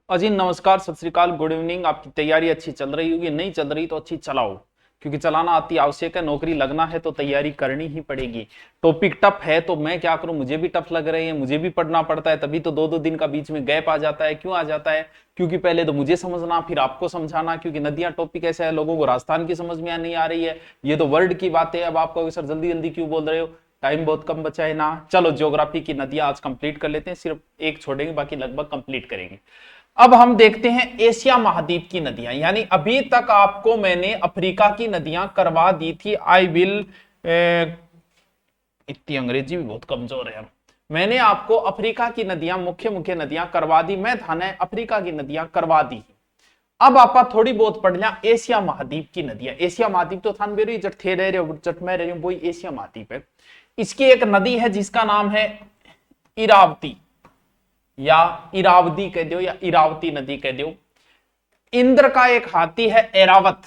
अजी नमस्कार, सत श्री अकाल, गुड इवनिंग। आपकी तैयारी अच्छी चल रही होगी, नहीं चल रही तो अच्छी चलाओ, क्योंकि चलाना अति आवश्यक है। नौकरी लगना है तो तैयारी करनी ही पड़ेगी। टॉपिक टफ है तो मैं क्या करूं, मुझे भी टफ लग रहे हैं, मुझे भी पढ़ना पड़ता है, तभी तो दो दो दिन का बीच में गैप आ जाता है। क्यों आ जाता है? क्योंकि पहले तो मुझे समझना, फिर आपको समझाना, क्योंकि नदियां टॉपिक ऐसा है, लोगों को राजस्थान की समझ में नहीं आ रही है, ये तो वर्ल्ड की बात है। अब आप कहोगे सर जल्दी जल्दी क्यों बोल रहे हो, टाइम बहुत कम बचा है ना। चलो ज्योग्राफी की नदियां आज कंप्लीट कर लेते हैं, सिर्फ एक छोड़ेंगे, बाकी लगभग कंप्लीट करेंगे। अब हम देखते हैं एशिया महाद्वीप की नदियां, यानी अभी तक आपको मैंने अफ्रीका की नदियां करवा दी थी। आई विल, इतनी अंग्रेजी भी बहुत कमजोर है। मैंने आपको अफ्रीका की नदियां, मुख्य मुख्य नदियां करवा दी, मैं था ना अफ्रीका की नदियां करवा दी। अब आप थोड़ी बहुत पढ़ लिया एशिया महाद्वीप की नदियां। एशिया महाद्वीप तो थान बेरी जट थे रह रहे जट में रह रही वही एशिया महाद्वीप है। इसकी एक नदी है जिसका नाम है इरावती, या इरावती कह दो, या इरावती नदी कह दो। इंद्र का एक हाथी है एरावत,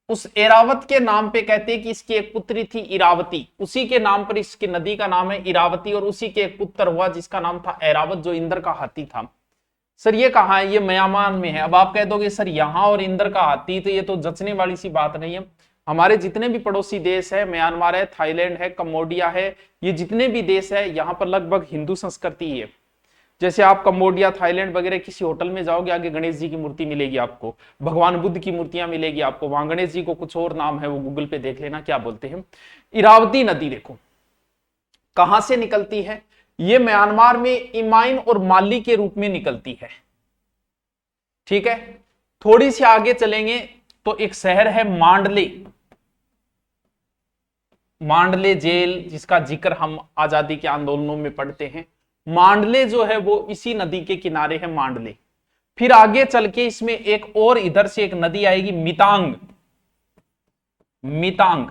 उस एरावत के नाम पे कहते हैं कि इसकी एक पुत्री थी इरावती, उसी के नाम पर इसकी नदी का नाम है इरावती, और उसी के एक पुत्र हुआ जिसका नाम था एरावत, जो इंद्र का हाथी था। सर ये कहां है? ये म्यांमार में है। अब आप कह दोगे सर यहां और इंद्र का हाथी, तो ये तो जचने वाली सी बात नहीं है। हमारे जितने भी पड़ोसी देश है, म्यांमार है, थाईलैंड है, कम्बोडिया है, ये जितने भी देश है, यहाँ पर लगभग हिंदू संस्कृति है। जैसे आप कम्बोडिया, थाईलैंड वगैरह किसी होटल में जाओगे, आगे गणेश जी की मूर्ति मिलेगी आपको, भगवान बुद्ध की मूर्तियां मिलेगी आपको। वहां गणेश जी को कुछ और नाम है, वो गूगल पे देख लेना क्या बोलते हैं। इरावती नदी देखो कहां से निकलती है। ये म्यांमार में इमाइन और माली के रूप में निकलती है। ठीक है, थोड़ी सी आगे चलेंगे तो एक शहर है मांडले। मांडले जेल, जिसका जिक्र हम आजादी के आंदोलनों में पढ़ते हैं। मांडले जो है वो इसी नदी के किनारे है, मांडले। फिर आगे चल के इसमें एक और इधर से एक नदी आएगी, मितांग। मितांग,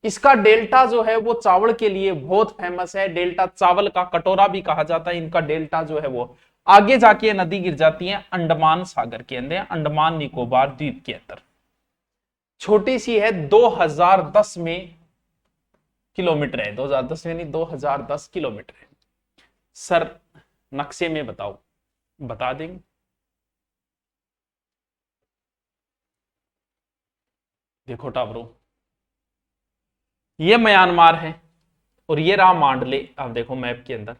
इसका डेल्टा जो है वो चावल के लिए बहुत फेमस है। डेल्टा चावल का कटोरा भी कहा जाता है। इनका डेल्टा जो है वो आगे जाके नदी गिर जाती है अंडमान सागर के अंदर, अंडमान निकोबार द्वीप के अंदर। छोटी सी है, 2010 में किलोमीटर है, 2010 में नहीं, 2010 किलोमीटर है। सर नक्शे में बताओ, बता देंगे? देखो टाबरो, ये म्यांमार है और ये रहा मांडले। आप देखो मैप के अंदर,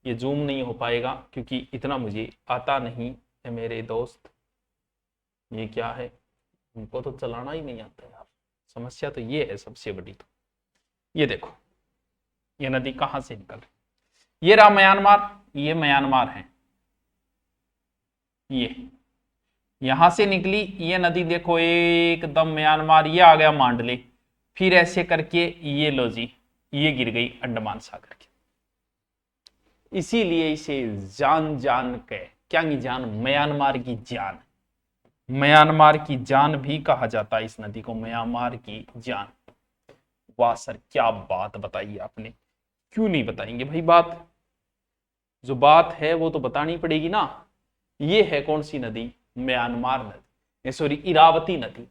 ये जूम नहीं हो पाएगा क्योंकि इतना मुझे आता नहीं है मेरे दोस्त। ये क्या है, उनको तो चलाना ही नहीं आता यार। समस्या तो ये है सबसे बड़ी। तो ये देखो, ये नदी कहां से निकल रही, ये रहा म्यांमार, ये म्यांमार है, ये यहां से निकली ये नदी। देखो एकदम म्यांमार, ये आ गया मांडले, फिर ऐसे करके ये लो जी, ये गिर गई अंडमान सागर के। इसीलिए इसे जान जान के, क्या की जान, म्यांमार की जान, म्यांमार की जान भी कहा जाता है इस नदी को, म्यांमार की जान। वाह सर, क्या बात बताई आपने। क्यों नहीं बताएंगे भाई, बात जो बात है वो तो बतानी पड़ेगी ना। ये है कौन सी नदी? म्यांमार नदी, सॉरी इरावती नदी।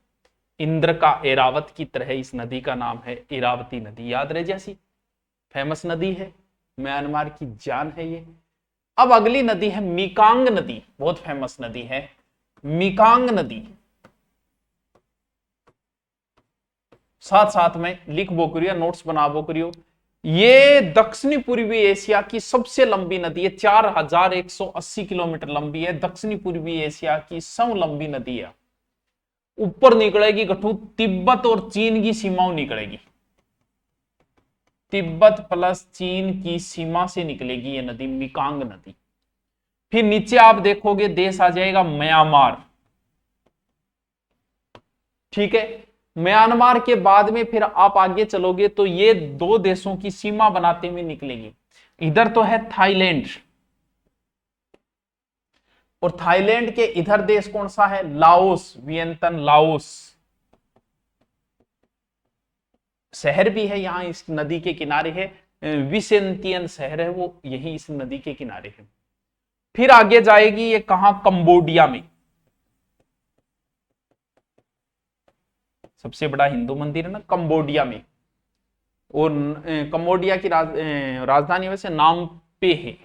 इंद्र का एरावत की तरह इस नदी का नाम है इरावती नदी। याद रहे, जैसी फेमस नदी है, म्यांमार की जान है ये। अब अगली नदी है मिकांग नदी, बहुत फेमस नदी है मिकांग नदी। साथ साथ में लिख बो करियो, नोट्स बना बो करियो। ये दक्षिणी पूर्वी एशिया की सबसे लंबी नदी है, 4180 किलोमीटर लंबी है। दक्षिणी पूर्वी एशिया की सब लंबी नदी है। ऊपर निकलेगी गठू, तिब्बत और चीन की सीमाओं निकलेगी। तिब्बत प्लस चीन की सीमा से निकलेगी ये नदी, मिकांग नदी। फिर नीचे आप देखोगे देश आ जाएगा म्यांमार। ठीक है, म्यांमार के बाद में फिर आप आगे चलोगे तो ये दो देशों की सीमा बनाते हुए निकलेगी। इधर तो है थाईलैंड, और थाईलैंड के इधर देश कौन सा है? Laos, Vientiane Laos. शहर भी है यहां इस नदी के किनारे है, विसेंटियन शहर है वो, यही इस नदी के किनारे है। फिर आगे जाएगी ये कहां? कंबोडिया में। सबसे बड़ा हिंदू मंदिर है ना कंबोडिया में, और कंबोडिया की राजधानी वैसे नाम पे है।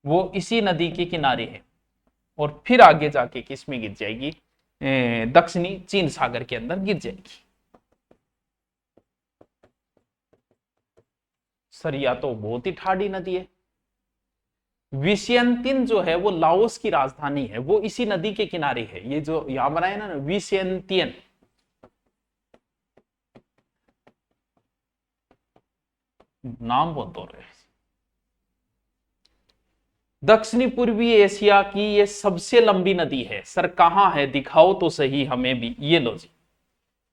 वो इसी नदी के किनारे है और फिर आगे जाके किसमें गिर जाएगी, दक्षिणी चीन सागर के अंदर गिर जाएगी। सर या तो बहुत ही ठाड़ी नदी है। विशयंतिन जो है वो लाओस की राजधानी है, वो इसी नदी के किनारे है। ये जो यहां बनाया ना विशयंतियन, नाम बहुत दो रहे। दक्षिणी पूर्वी एशिया की ये सबसे लंबी नदी है। सर कहां है, दिखाओ तो सही हमें भी। ये लो जी,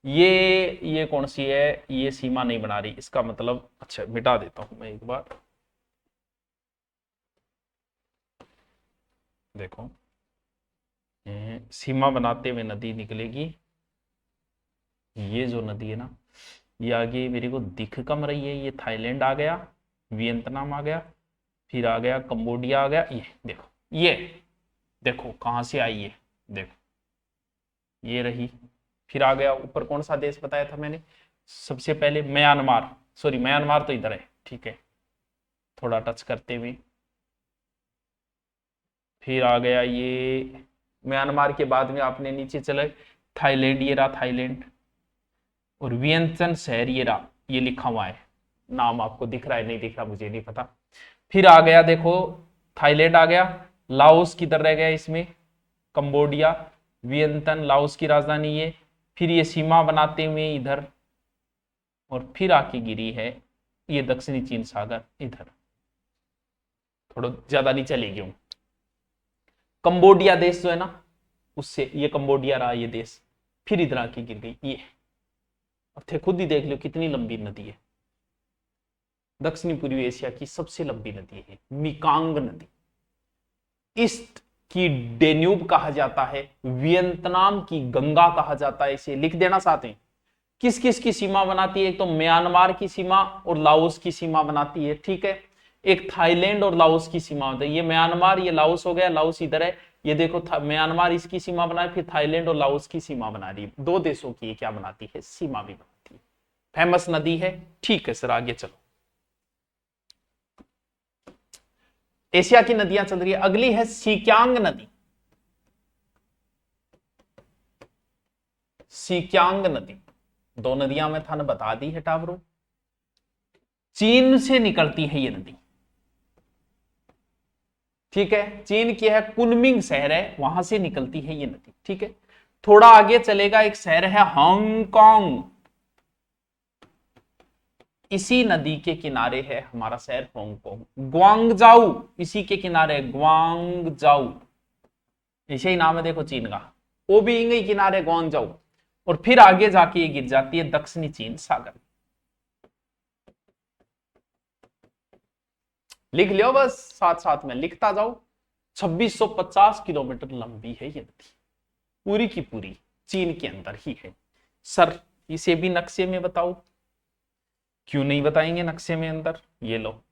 ये कौन सी है, ये सीमा नहीं बना रही, इसका मतलब अच्छा मिटा देता हूं मैं एक बार। देखो सीमा बनाते हुए नदी निकलेगी। ये जो नदी है ना, ये आगे मेरे को दिख कम रही है। ये थाईलैंड आ गया, वियतनाम आ गया, फिर आ गया कंबोडिया आ गया। ये देखो, ये देखो कहां से आई है, देखो ये रही। फिर आ गया ऊपर, कौन सा देश बताया था मैंने सबसे पहले, म्यांमार। सॉरी म्यांमार तो इधर है, ठीक है, थोड़ा टच करते हुए। फिर आ गया ये म्यांमार के बाद में आपने नीचे चले थाईलैंड, ये रहा थाईलैंड। और वियंचन शहर ये रहा, ये लिखा हुआ है, नाम आपको दिख रहा है नहीं दिख रहा मुझे नहीं पता। फिर आ गया देखो थाईलैंड आ गया, लाओस किधर रह गया इसमें, कंबोडिया, वियंतन लाओस की राजधानी ये। फिर ये सीमा बनाते हुए इधर, और फिर आके गिरी है ये दक्षिणी चीन सागर इधर, थोड़ा ज्यादा नहीं चलेगी हूं। कंबोडिया देश जो है ना, उससे ये कंबोडिया रहा ये देश, फिर इधर आके गिर गई ये। अब थे खुद ही देख लो कितनी लंबी नदी है। दक्षिणी पूर्वी एशिया की सबसे लंबी नदी है मिकांग नदी। ईस्ट की डेन्यूब कहा जाता है, वियतनाम की गंगा कहा जाता है, इसे लिख देना चाहते हैं। किस किस की सीमा बनाती है, एक तो म्यांमार की सीमा और लाओस की सीमा बनाती है, ठीक है। एक थाईलैंड और लाओस की सीमा होती है, ये म्यांमार ये लाओस हो गया, लाओस इधर है, ये देखो म्यांमार इसकी सीमा बना है, फिर थाईलैंड और लाओस की सीमा बना रही है। दो देशों की ये क्या बनाती है, सीमा भी बनाती है। फेमस नदी है, ठीक है सर आगे चलो। एशिया की नदियां चल रही है, अगली है सिक्यांग नदी। सिक्यांग नदी, दो नदियां मैं थाने बता दी है टावरों, चीन से निकलती है ये नदी, ठीक है। चीन की है, कुनमिंग शहर है, वहां से निकलती है ये नदी, ठीक है। थोड़ा आगे चलेगा एक शहर है हांगकांग, इसी नदी के किनारे है हमारा शहर हांगकांग। ग्वांगजाऊ इसी के किनारे, ग्वांगजाऊ ऐसे ही नाम है देखो चीन का, वो भी यही किनारे ग्वांगजाऊ। और फिर आगे जाके ये गिर जाती है दक्षिणी चीन सागर। लिख लियो बस, साथ साथ में लिखता जाओ। 2650 किलोमीटर लंबी है ये नदी, पूरी की पूरी चीन के अंदर ही है। सर इसे भी नक्शे में बताओ, क्यों नहीं बताएंगे नक्शे में अंदर। ये लो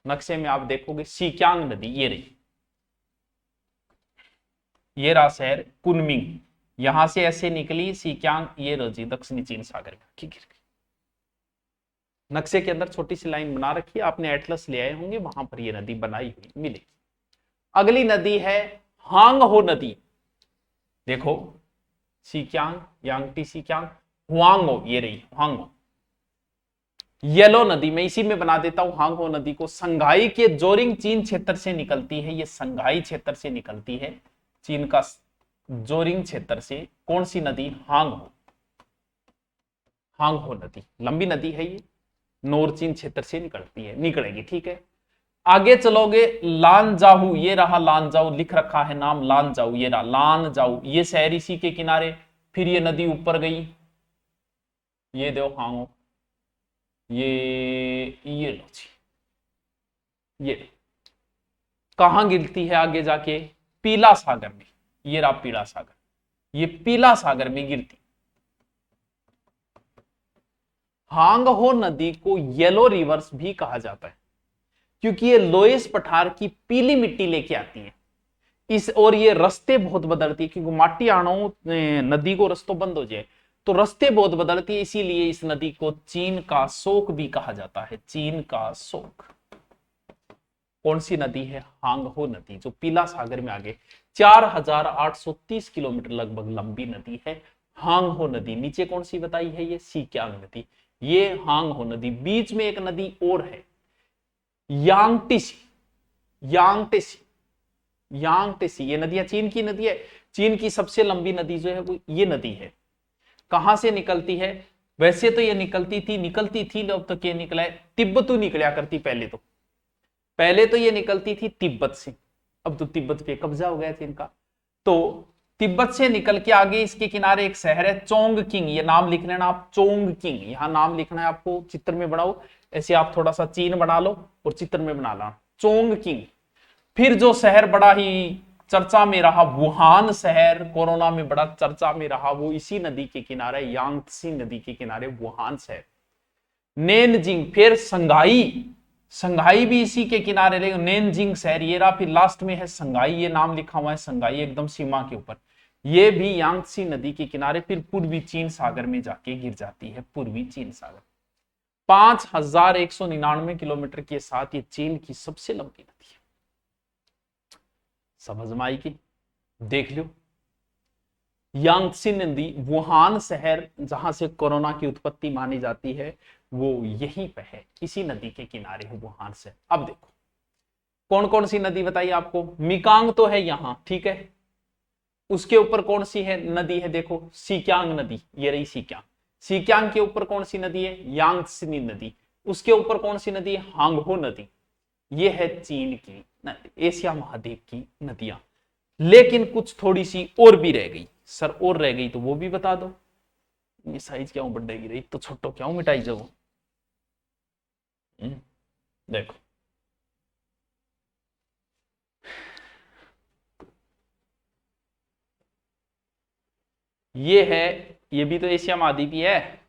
नक्शे में आप देखोगे सिक्यांग नदी ये रही, ये रहा शहर कुनमिंग, यहां से ऐसे निकली सिक्यांग, ये लो जी दक्षिणी चीन सागर में गिर गई। नक्शे के अंदर छोटी सी लाइन बना रखी है, आपने एटलस ले आए होंगे, वहां पर ये नदी बनाई हुई मिलेगी। अगली नदी है हांगहो नदी, देखो सिक्यांग यांगटी सिक्यांग, हुआंगो ये रही हांगो। येलो नदी मैं इसी में बना देता हूं हांगहो नदी को, संघाई के जोरिंग चीन क्षेत्र से निकलती है, ये संघाई क्षेत्र से निकलती है चीन का जोरिंग क्षेत्र से। कौन सी नदी, हांगहो, हांगहो नदी लंबी नदी है ये, नोरचीन क्षेत्र से निकलती है, निकलेगी, ठीक है। आगे चलोगे लानजाहू, ये रहा लानजाऊ, लिख रखा है नाम लानजाऊ, ये रहा लानजाऊ, ये शहर इसी के किनारे। फिर ये नदी ऊपर गई, ये दो हांगो, ये लो जी, ये कहां गिरती है आगे जाके, पीला सागर में, ये रहा पीला सागर, ये पीला सागर में गिरती। हांगहो नदी को येलो रिवर्स भी कहा जाता है, क्योंकि ये लोएस पठार की पीली मिट्टी लेके आती है इस, और ये रास्ते बहुत बदलती है, क्योंकि माटी आणो नदी को रस्तो बंद हो जाए तो रास्ते बहुत बदलती है, इसीलिए इस नदी को चीन का शोक भी कहा जाता है, चीन का शोक। कौन सी नदी है? हांगहो नदी, जो पीला सागर में आगे 4830 किलोमीटर लगभग लंबी नदी है हांगहो नदी। नीचे कौन सी बताई है? ये सीक्यांग नदी, ये हांगहो नदी। बीच में एक नदी और है, यांगटीसी, यांगटीसी, यांगटीसी। ये नदियां चीन की नदी है। चीन की सबसे लंबी नदी जो है वो ये नदी है। कहां से निकलती है? वैसे तो ये निकलती थी, अब तक ये निकला है तिब्बत निकला करती। पहले तो ये निकलती थी तिब्बत से, अब तो तिब्बत पे कब्जा हो गया चीन का। तो तिब्बत से निकल के आगे इसके किनारे एक शहर है चोंगकिंग। ये नाम लिख लेना आप, चोंगकिंग। यहां नाम लिखना है आपको, चित्र में बनाओ ऐसे। आप थोड़ा सा चीन बना लो और चित्र में बना लो चोंगकिंग। फिर जो शहर बड़ा ही चर्चा में रहा, वुहान शहर कोरोना में बड़ा चर्चा में रहा, वो इसी नदी के किनारे, यांगत्सी नदी के किनारे वुहान शहर। नेनजिंग, फिर संघाई, संघाई भी इसी के किनारे रहेगा, नेनजिंग शहर ये रहा। फिर लास्ट में है संघाई, ये नाम लिखा हुआ है संघाई एकदम सीमा के ऊपर। ये भी यांगत्सी नदी के किनारे फिर पूर्वी चीन सागर में जाके गिर जाती है, पूर्वी चीन सागर। 5199 किलोमीटर के साथ ये चीन की सबसे लंबी नदी है। समझ में आई कि? देख लो, यांगत्सी नदी, वुहान शहर जहां से कोरोना की उत्पत्ति मानी जाती है, वो यहीं पे है, इसी नदी के किनारे है वुहान से। अब देखो कौन कौन सी नदी बताइए आपको। मिकांग तो है यहां, ठीक है। उसके ऊपर कौन सी है नदी है? देखो सीक्यांग नदी, ये रही सीक्यांग। सीक्यांग के ऊपर कौन सी नदी है? यांगत्सी नदी। उसके ऊपर कौन सी नदी है? हांगहो नदी। ये है चीन की, एशिया महाद्वीप की नदियां। लेकिन कुछ थोड़ी सी और भी रह गई सर, और रह गई तो वो भी बता दो। ये साइज क्यों बढ़ेगी रही, तो छोटो क्यों मिटाई जाओ। देखो ये है, ये भी तो एशिया महाद्वीप ही है।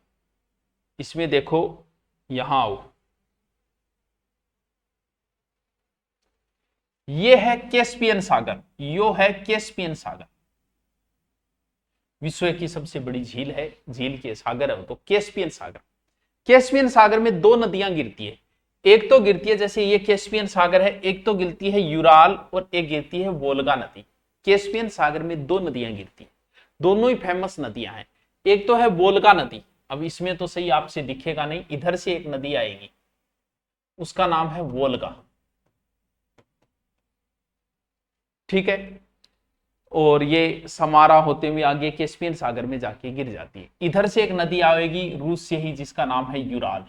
इसमें देखो, यहां आओ, ये है कैस्पियन सागर, यो है कैस्पियन सागर। विश्व की सबसे बड़ी झील है, झील के सागर है तो कैस्पियन सागर। कैस्पियन सागर में दो नदियां गिरती है। एक तो गिरती है, जैसे ये कैस्पियन सागर है, एक तो गिरती है यूराल और एक गिरती है वोल्गा नदी। कैस्पियन सागर में दो नदियां गिरती है, दोनों ही फेमस नदियां हैं। एक तो है वोल्गा नदी, अब इसमें तो सही आपसे दिखेगा नहीं, इधर से एक नदी आएगी, उसका नाम है वोल्गा, ठीक है। और ये समारा होते हुए आगे कैस्पियन सागर में जाके गिर जाती है। इधर से एक नदी आएगी रूस से ही, जिसका नाम है यूराल।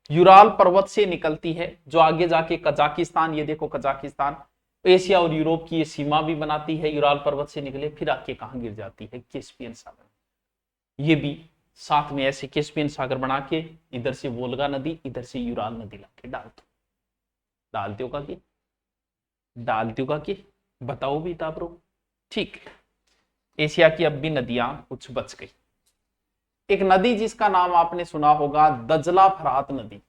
यूराल पर्वत से निकलती है, जो आगे जाके कजाकिस्तान, ये देखो कजाकिस्तान, एशिया और यूरोप की ये सीमा भी बनाती है। यूराल पर्वत से निकले फिर आके कहां गिर जाती है? कैस्पियन सागर। ये भी साथ में ऐसे कैस्पियन सागर बना के इधर से वोल्गा नदी, इधर से यूराल नदी लाके डालते हो कि बताओ भी ताबरो, ठीक है। एशिया की अब भी नदियां कुछ बच गई। एक नदी जिसका नाम आपने सुना होगा, दजला फरात नदी।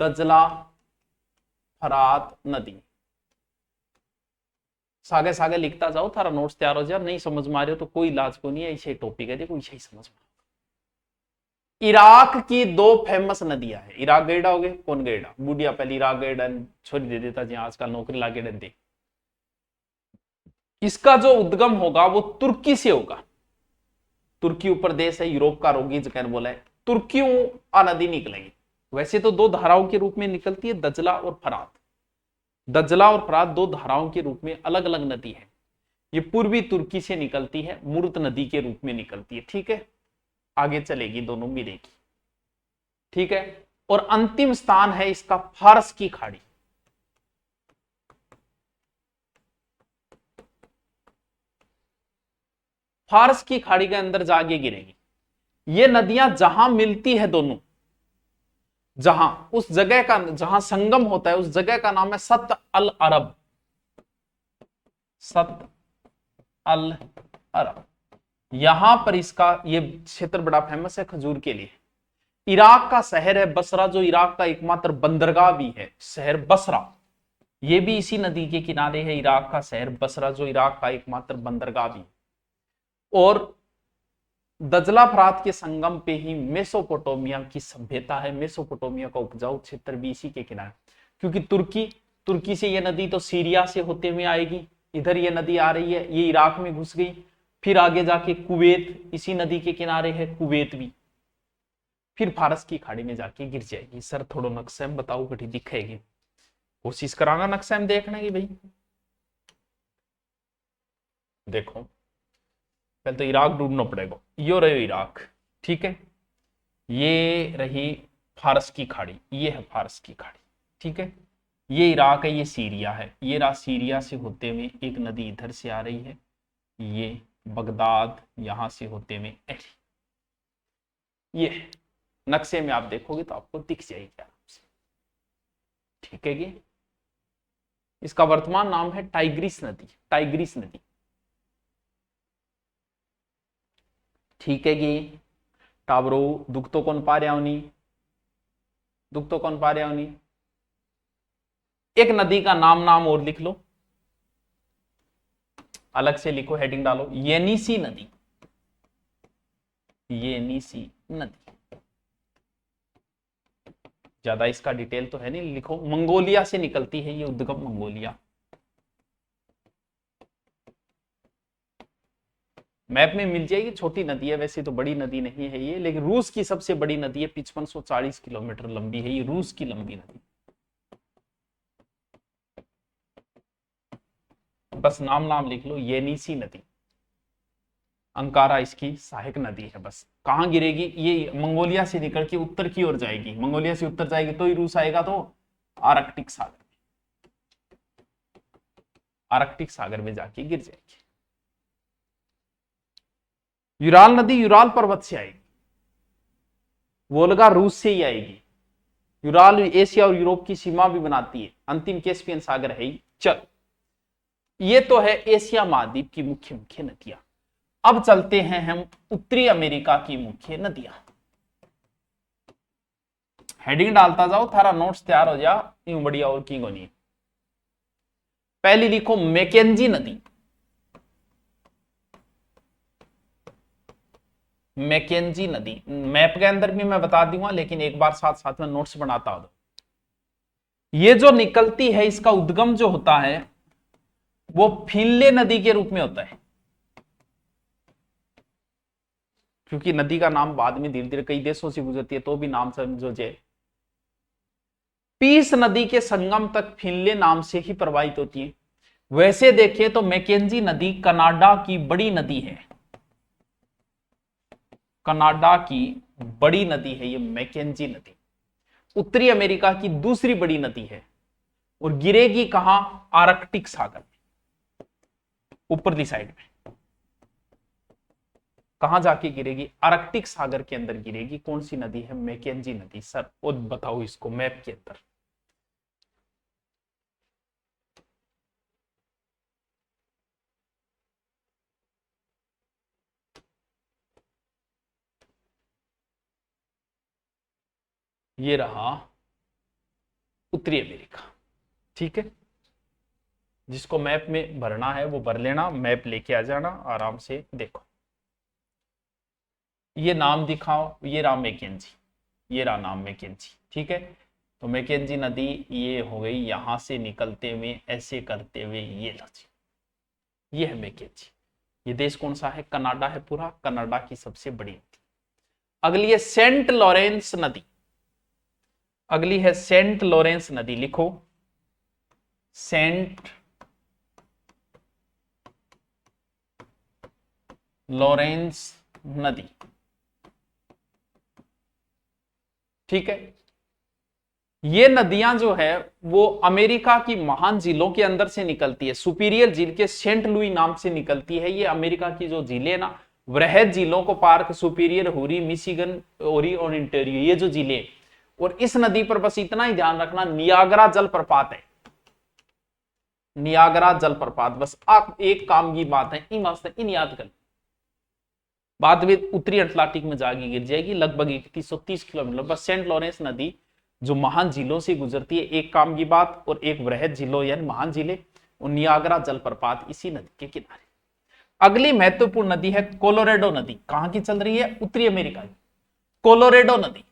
दजला फरात नदी, सागे सागे लिखता जाओ, थारा नोट्स तैयार हो जाए। नहीं समझ में आ रहे हो तो कोई इलाज को नहीं है, ऐसे टॉपिक है, देखो ऐसे ही समझ में। इराक की दो फेमस नदियां हैं। इराक गैडा हो गए, कौन गैडा बुढ़िया, पहले इराक गैडा छोरी दे देता जी, आजकल नौकरी लागे दे। इसका जो उद्गम होगा वो तुर्की से होगा। तुर्की ऊपर देश है, यूरोप का रोगी जगह बोला है, तुर्कियों आ नदी निकलेगी। वैसे तो दो धाराओं के रूप में निकलती है, दजला और फरात। दजला और फरात दो धाराओं के रूप में अलग अलग नदी है। ये पूर्वी तुर्की से निकलती है, मुर्त नदी के रूप में निकलती है, ठीक है। आगे चलेगी, दोनों मिलेगी, ठीक है। और अंतिम स्थान है इसका फारस की खाड़ी। फारस की खाड़ी के अंदर जाके गिरेगी। ये नदियां जहां मिलती है दोनों, जहां उस जगह का, जहां संगम होता है उस जगह का नाम है सत अल अरब। सत अल अरब, यहां पर इसका ये क्षेत्र बड़ा फेमस है खजूर के लिए। इराक का शहर है बसरा, जो इराक का एकमात्र बंदरगाह भी है, शहर बसरा। ये भी इसी नदी के किनारे है, इराक का शहर बसरा, जो इराक का एकमात्र बंदरगाह भी है। और दजला फरात के संगम पे ही मेसोपोटामिया की सभ्यता है। मेसोपोटामिया का उपजाऊ क्षेत्र भी इसी के किनारे, क्योंकि तुर्की से ये नदी तो सीरिया से होते हुए आएगी, इधर ये नदी आ रही है, ये इराक में घुस गई, फिर आगे जाके कुवैत इसी नदी के किनारे है, कुवैत भी, फिर फारस की खाड़ी में जाके गिर जाएगी। सर थोड़ा नक्शा में बताओ कटी दिखेगी, कोशिश कराना नक्शा में देखने की भाई। देखो पहले तो इराक ढूंढना पड़ेगा, यो रहे इराक, ठीक है, ये रही फारस की खाड़ी, ये है फारस की खाड़ी, ठीक है, ये इराक है, ये सीरिया है, ये रहा सीरिया से होते हुए एक नदी इधर से आ रही है, ये बगदाद यहां से होते हुए ये नक्शे में आप देखोगे तो आपको दिख जाएगी आराम से, ठीक है। ये इसका वर्तमान नाम है टाइग्रिस नदी, टाइग्रिस नदी, ठीक है। कि टाबरो दुख तो कौन पा रहा होनी, दुख तो कौन पा रहा होनी। एक नदी का नाम और लिख लो, अलग से लिखो, हेडिंग डालो, येनिसी नदी, येनिसी नदी। ज्यादा इसका डिटेल तो है नहीं, लिखो मंगोलिया से निकलती है ये, उद्गम मंगोलिया। मैप में मिल जाएगी, छोटी नदी है वैसे तो, बड़ी नदी नहीं है ये, लेकिन रूस की सबसे बड़ी नदी है, 5540 किलोमीटर लंबी है ये, रूस की लंबी नदी। बस नाम लिख लो, येनिसी नदी, अंकारा इसकी सहायक नदी है। बस कहां गिरेगी, ये मंगोलिया से निकल के उत्तर की ओर जाएगी, मंगोलिया से उत्तर जाएगी तो ही रूस आएगा, तो आर्कटिक सागर, आर्कटिक सागर में जाके गिर जाएगी। यूराल नदी यूराल पर्वत से आएगी, वोल्गा रूस से ही आएगी, यूराल एशिया और यूरोप की सीमा भी बनाती है, अंतिम कैस्पियन सागर है ही। चल ये तो है एशिया महाद्वीप की मुख्य मुख्य नदियां। अब चलते हैं हम उत्तरी अमेरिका की मुख्य नदियां। हेडिंग डालता जाओ, थारा नोट्स तैयार हो जा, यूं बढ़िया और की गोनी। पहली लिखो मैकेंजी नदी, मैकेंजी नदी, मैप के अंदर भी मैं बता दूंगा, लेकिन एक बार साथ साथ में नोट्स बनाता हूं। ये जो निकलती है, इसका उद्गम जो होता है वो फिनले नदी के रूप में होता है, क्योंकि नदी का नाम बाद में धीरे धीरे कई देशों से गुजरती है तो भी नाम समझो जे। पीस नदी के संगम तक फिनले नाम से ही प्रवाहित होती है। वैसे देखिए तो मैकेंजी नदी कनाडा की बड़ी नदी है, कनाडा की बड़ी नदी है ये मैकेंजी नदी, उत्तरी अमेरिका की दूसरी बड़ी नदी है, और गिरेगी कहां, आर्कटिक सागर में, ऊपरली साइड में। कहां जाके गिरेगी, आर्कटिक सागर के अंदर गिरेगी। कौन सी नदी है, मैकेंजी नदी। सर और बताओ इसको मैप के अंदर। ये रहा उत्तरी अमेरिका, ठीक है। जिसको मैप में भरना है वो भर लेना, मैप लेके आ जाना आराम से। देखो ये नाम दिखाओ, ये रहा मैकेंजी, ये रहा नाम मैकेंजी, ठीक है। तो मैकेंजी नदी ये हो गई, यहां से निकलते हुए ऐसे करते हुए ये नदी, ये है मैकेंजी। ये देश कौन सा है, कनाडा है पूरा, कनाडा की सबसे बड़ी नदी। अगली है सेंट लॉरेंस नदी, अगली है सेंट लॉरेंस नदी, लिखो सेंट लॉरेंस नदी, ठीक है। ये नदियां जो है वो अमेरिका की महान झीलों के अंदर से निकलती है। सुपीरियर झील के सेंट लुई नाम से निकलती है। ये अमेरिका की जो झीलें ना, वृहद झीलों को पार्क, सुपीरियर, हुरी, मिशिगन, ओरी और इंटेरियो, ये जो झीलें, और इस नदी पर बस इतना ही ध्यान रखना, नियाग्रा जलप्रपात है, नियाग्रा जलप्रपात। बस आप एक काम की बात है, इन याद कर, बाद में उत्तरी अटलांटिक में जाके गिर जाएगी, लगभग 3130 किलोमीटर। बस सेंट लॉरेंस नदी जो महान झीलों से गुजरती है, एक काम की बात, और एक वृहद झीलों यानी महान झीलें, और नियाग्रा जलप्रपात इसी नदी के किनारे। अगली महत्वपूर्ण नदी है कोलोरेडो नदी। कहां की चल रही है? उत्तरी अमेरिका की कोलोरेडो नदी।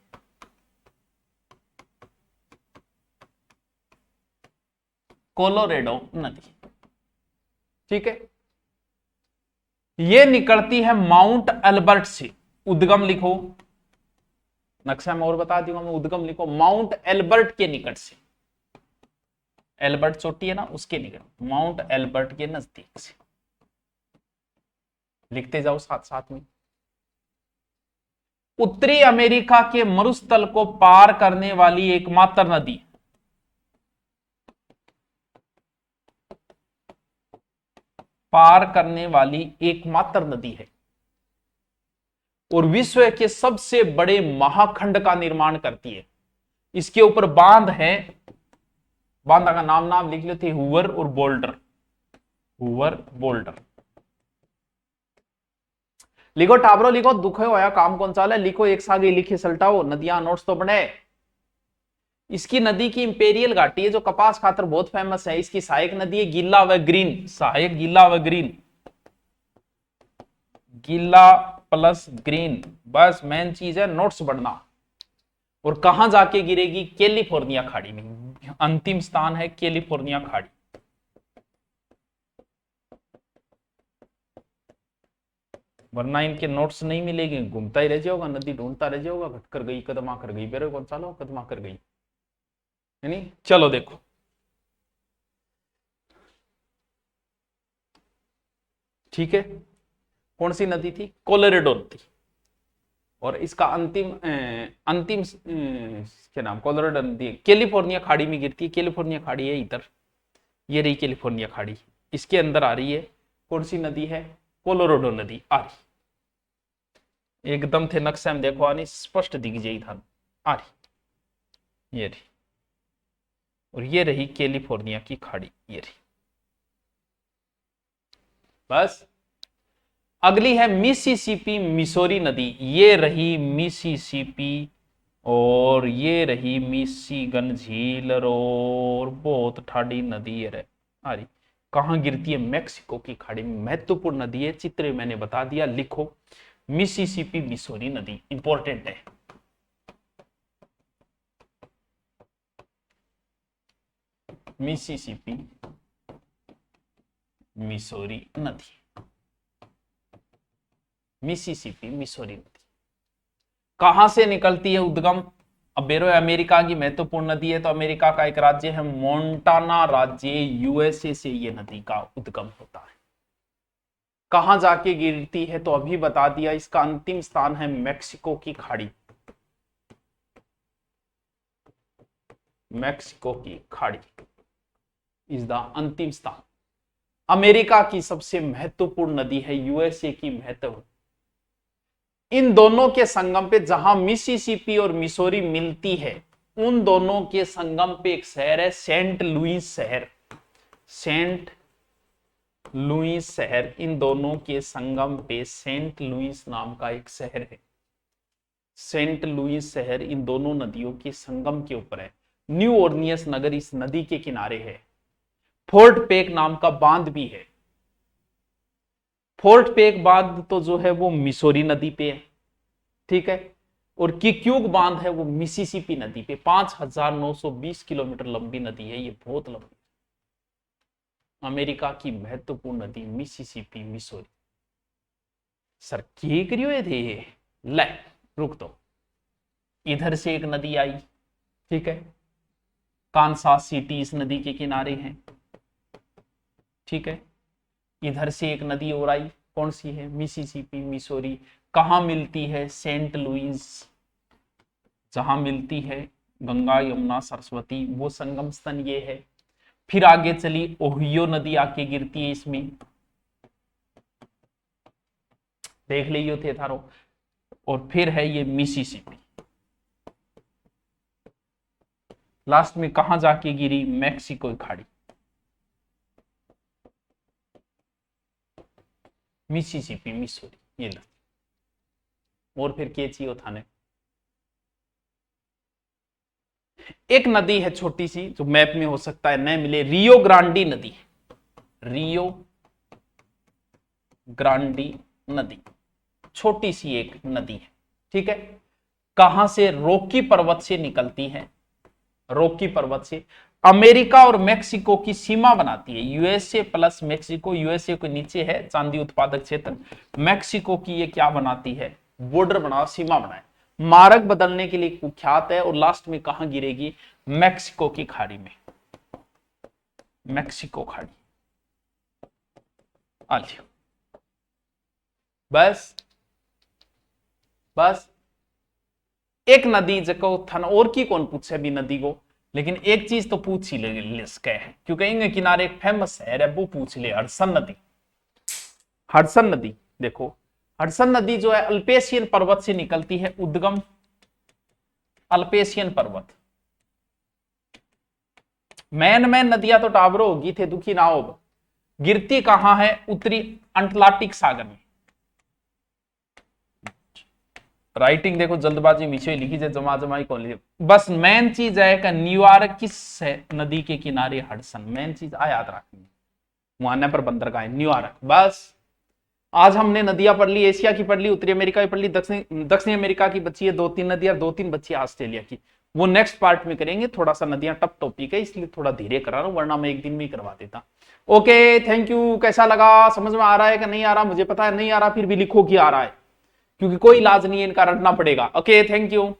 कोलोरेडो नदी, ठीक है। ये निकलती है माउंट एल्बर्ट से। उद्गम लिखो, नक्शा में और बता दूंगा मैं। उद्गम लिखो माउंट एल्बर्ट के निकट से। एल्बर्ट चोटी है ना, उसके निकट, माउंट एल्बर्ट के नजदीक से। लिखते जाओ साथ साथ में। उत्तरी अमेरिका के मरुस्थल को पार करने वाली एकमात्र नदी, पार करने वाली एकमात्र नदी है, और विश्व के सबसे बड़े महाखंड का निर्माण करती है। इसके ऊपर बांध है, बांधा का नाम लिख लेते, हूवर और बोल्डर। हूवर बोल्डर लिखो, टाबरो लिखो, दुखे होया काम कौन चाले, लिखो एक सागे लिखे सल्टाओ, नदियां नोट्स तो बने। इसकी नदी की इंपेरियल घाटी है जो कपास खातर बहुत फेमस है। इसकी सहायक नदी है गीला व ग्रीन। सहायक गीला व ग्रीन, गीला प्लस ग्रीन, बस मेन चीज है नोट्स बढ़ना। और कहां जाके गिरेगी? कैलिफोर्निया खाड़ी में। अंतिम स्थान है कैलिफोर्निया खाड़ी। वरना इनके नोट्स नहीं मिलेंगे, घूमता ही रह जाओगा, नदी ढूंढता रह जाओगा, घटकर गई कदमा कर गई, बेरे कौन चालो कदमा कर गई, है नहीं। चलो देखो, ठीक है। कौन सी नदी थी? कोलोरेडो नदी। और इसका अंतिम क्या नाम? कोलोराडो नदी कैलिफोर्निया खाड़ी में गिरती है। कैलिफोर्निया खाड़ी है इधर, ये रही कैलिफोर्निया खाड़ी, इसके अंदर आ रही है। कौन सी नदी है? कोलोराडो नदी आ रही। एकदम थे नक्शे में देखो, आनी स्पष्ट दिख जाई था, आ रही, ये रही। और ये रही कैलिफोर्निया की खाड़ी, ये रही। बस। अगली है मिसिसिपी मिसोरी नदी। ये रही मिसिसिपी, और ये रही मिशिगन झील, और बहुत ठाडी नदी है आ रही। कहां गिरती है? मैक्सिको की खाड़ी में। महत्वपूर्ण नदी है, चित्र में मैंने बता दिया, लिखो मिसिसिपी मिसोरी नदी, इंपॉर्टेंट है। मिसिसिपी मिसोरी नदी, मिसिसिपी मिसोरी नदी कहां से निकलती है उद्गम? अब बेरो अमेरिका की महत्वपूर्ण नदी है, तो अमेरिका का एक राज्य है मोंटाना राज्य, यूएसए से ये नदी का उद्गम होता है। कहां जाके गिरती है? तो अभी बता दिया, इसका अंतिम स्थान है मैक्सिको की खाड़ी। मैक्सिको की खाड़ी इज द अंतिम स्थान। अमेरिका की सबसे महत्वपूर्ण नदी है, यूएसए की महत्व। इन दोनों के संगम पे, जहां मिसिसिपी और मिसोरी मिलती है, उन दोनों के संगम पे एक शहर है, सेंट लुइस शहर। सेंट लुइस शहर, इन दोनों के संगम पे सेंट लुइस नाम का एक शहर है। सेंट लुइस शहर इन दोनों नदियों के संगम के ऊपर है। न्यू ऑर्लियंस नगर इस नदी के किनारे है। फोर्ट पेक नाम का बांध भी है। फोर्ट पेक बांध तो जो है वो मिसोरी नदी पे है, ठीक है। और किक्यूक बांध है वो मिसिसिपी नदी पे। 5920 किलोमीटर लंबी नदी है, ये बहुत लंबी। अमेरिका की महत्वपूर्ण नदी मिसिसिपी मिसोरी। सर क्या करियो थे ये? ले रुक दो, इधर से एक नदी आई, ठीक है, कांसास सिटी इस नदी के किनारे है, ठीक है। इधर से एक नदी और आई, कौन सी है? Mississippi Missouri. कहां मिलती है? सेंट लुइस, जहां मिलती है गंगा यमुना सरस्वती, वो संगम स्थल ये है। फिर आगे चली, ओहियो नदी आके गिरती है इसमें, देख लियो थे थारो। और फिर है ये मिसिसिपी। लास्ट में कहां जाके गिरी? मैक्सिको खाड़ी, मिसिसिपी मिसोरी, ये लो। और फिर के चाहिए थाने? एक नदी है छोटी सी, जो मैप में हो सकता है न मिले, रियो ग्रांडी नदी। रियो ग्रांडी नदी, छोटी सी एक नदी है, ठीक है। कहां से? रॉकी पर्वत से निकलती है, रॉकी पर्वत से अमेरिका और मेक्सिको की सीमा बनाती है। यूएसए प्लस मेक्सिको, यूएसए के नीचे है चांदी उत्पादक क्षेत्र, मेक्सिको की ये क्या बनाती है? बॉर्डर बना, सीमा बनाए, मार्ग बदलने के लिए कुख्यात है। और लास्ट में कहां गिरेगी? मेक्सिको की खाड़ी में, मेक्सिको खाड़ी। आलियो, बस बस एक नदी जको थन, और की कौन पूछे भी नदी को, लेकिन एक चीज तो पूछ ही ले सके, क्योंकि इनके किनारे एक फेमस शहर है, वो पूछ ले, हडसन नदी। हडसन नदी, देखो हडसन नदी जो है अल्पेशियन पर्वत से निकलती है, उद्गम अल्पेशियन पर्वत। मैन नदियां तो टावरो होगी थे, दुखी ना हो। गिरती कहां है? उत्तरी अंटार्कटिक सागर में। राइटिंग देखो जल्दबाजी मिशे लिखी जाए, जमा जमाई कौन लिखी। बस मेन चीज है कि न्यूयॉर्क किस नदी के किनारे? हडसन, मेन चीज आ याद रखनी, मुआने पर बंदरगाह है न्यूयॉर्क। बस आज हमने नदियां पढ़ ली, एशिया की पढ़ ली, उत्तरी अमेरिका की पढ़ ली, दक्षिणी अमेरिका की बची है 2-3 नदियां, 2-3 बची है ऑस्ट्रेलिया की। वो नेक्स्ट पार्ट में करेंगे, थोड़ा सा नदियां टफ टॉपिक है इसलिए थोड़ा धीरे करा रहा हूं, वरना मैं एक दिन में ही करवा देता। Okay, thank you. कैसा लगा? समझ में आ रहा है कि नहीं आ रहा? मुझे पता है नहीं आ रहा, फिर भी लिखो कि आ रहा है, क्योंकि कोई इलाज नहीं है, इनका रटना पड़ेगा। Okay, thank you.